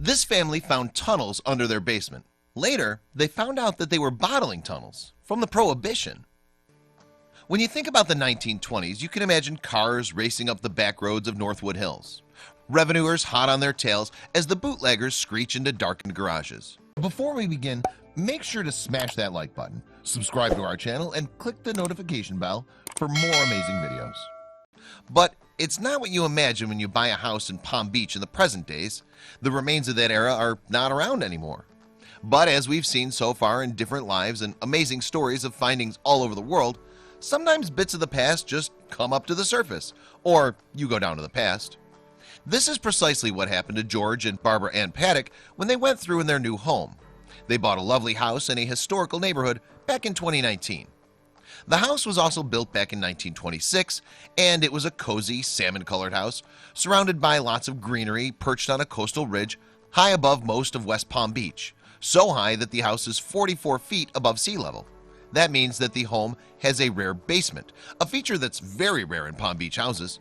This family found tunnels under their basement. Later, they found out that they were bottling tunnels from the Prohibition. When you think about the 1920s, you can imagine cars racing up the back roads of Northwood Hills, revenuers hot on their tails as the bootleggers screech into darkened garages. Before we begin, make sure to smash that like button, subscribe to our channel, and click the notification bell for more amazing videos. But it's not what you imagine when you buy a house in Palm Beach in the present days. The remains of that era are not around anymore. But as we've seen so far in different lives and amazing stories of findings all over the world, sometimes bits of the past just come up to the surface, or you go down to the past. This is precisely what happened to George and Barbara Ann Paddock when they went through in their new home. They bought a lovely house in a historical neighborhood back in 2019. The house was also built back in 1926, and it was a cozy salmon-colored house surrounded by lots of greenery perched on a coastal ridge high above most of West Palm Beach, so high that the house is 44 feet above sea level. That means that the home has a rare basement, a feature that's very rare in Palm Beach houses.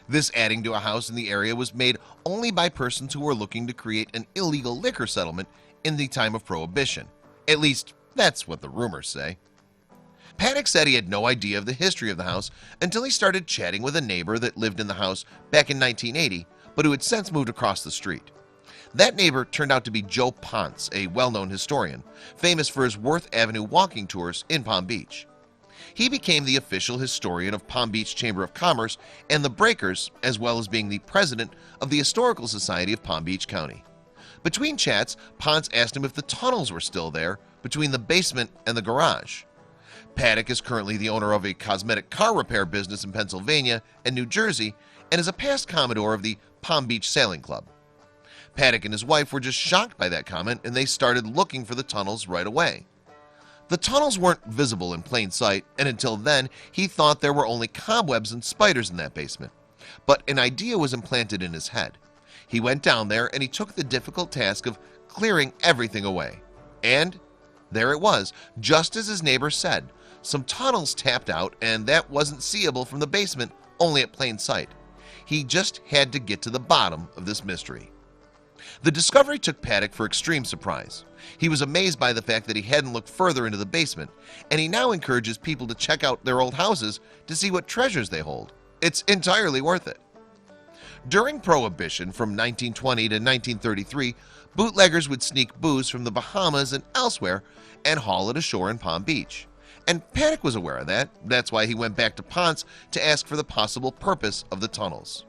This adding to a house in the area was made only by persons who were looking to create an illegal liquor settlement in the time of Prohibition. At least, that's what the rumors say. Paddock said he had no idea of the history of the house until he started chatting with a neighbor that lived in the house back in 1980, but who had since moved across the street. That neighbor turned out to be Joe Ponce, a well-known historian, famous for his Worth Avenue walking tours in Palm Beach. He became the official historian of Palm Beach Chamber of Commerce and the Breakers, as well as being the president of the Historical Society of Palm Beach County. Between chats, Ponce asked him if the tunnels were still there between the basement and the garage. Paddock is currently the owner of a cosmetic car repair business in Pennsylvania and New Jersey and is a past Commodore of the Palm Beach Sailing Club. Paddock and his wife were just shocked by that comment, and they started looking for the tunnels right away. The tunnels weren't visible in plain sight, and until then he thought there were only cobwebs and spiders in that basement. But an idea was implanted in his head. He went down there and he took the difficult task of clearing everything away. And there it was, just as his neighbor said. Some tunnels tapped out, and that wasn't seeable from the basement, only at plain sight. He just had to get to the bottom of this mystery. The discovery took Paddock for extreme surprise. He was amazed by the fact that he hadn't looked further into the basement, and he now encourages people to check out their old houses to see what treasures they hold. It's entirely worth it. During Prohibition from 1920 to 1933, bootleggers would sneak booze from the Bahamas and elsewhere and haul it ashore in Palm Beach. And Paddock was aware of that. That's why he went back to Ponce to ask for the possible purpose of the tunnels.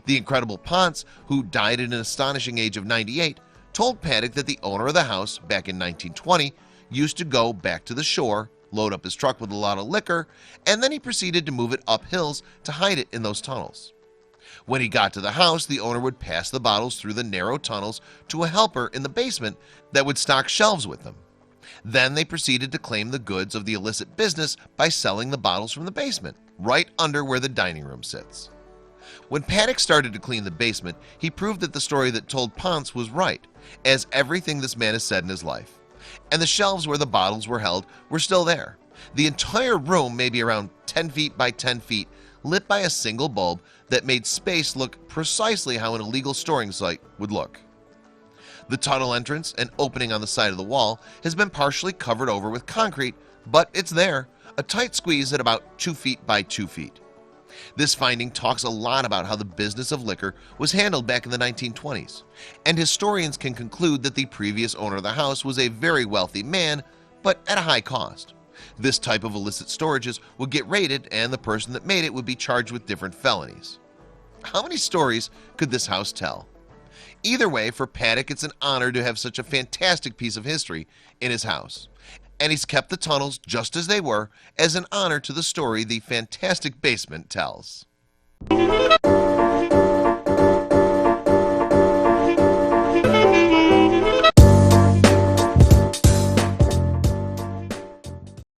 The incredible Ponce, who died at an astonishing age of 98, told Paddock that the owner of the house back in 1920 used to go back to the shore, load up his truck with a lot of liquor, and then he proceeded to move it up hills to hide it in those tunnels. When he got to the house, the owner would pass the bottles through the narrow tunnels to a helper in the basement that would stock shelves with them. Then they proceeded to claim the goods of the illicit business by selling the bottles from the basement, right under where the dining room sits. When Paddock started to clean the basement, he proved that the story that told Ponce was right, as everything this man has said in his life. And the shelves where the bottles were held were still there. The entire room, maybe around 10 feet by 10 feet, lit by a single bulb that made space look precisely how an illegal storing site would look. The tunnel entrance, an opening on the side of the wall, has been partially covered over with concrete, but it's there, a tight squeeze at about 2 feet by 2 feet. This finding talks a lot about how the business of liquor was handled back in the 1920s, and historians can conclude that the previous owner of the house was a very wealthy man, but at a high cost. This type of illicit storages would get raided, and the person that made it would be charged with different felonies. How many stories could this house tell? Either way, for Paddock, it's an honor to have such a fantastic piece of history in his house. And he's kept the tunnels just as they were, as an honor to the story the fantastic basement tells.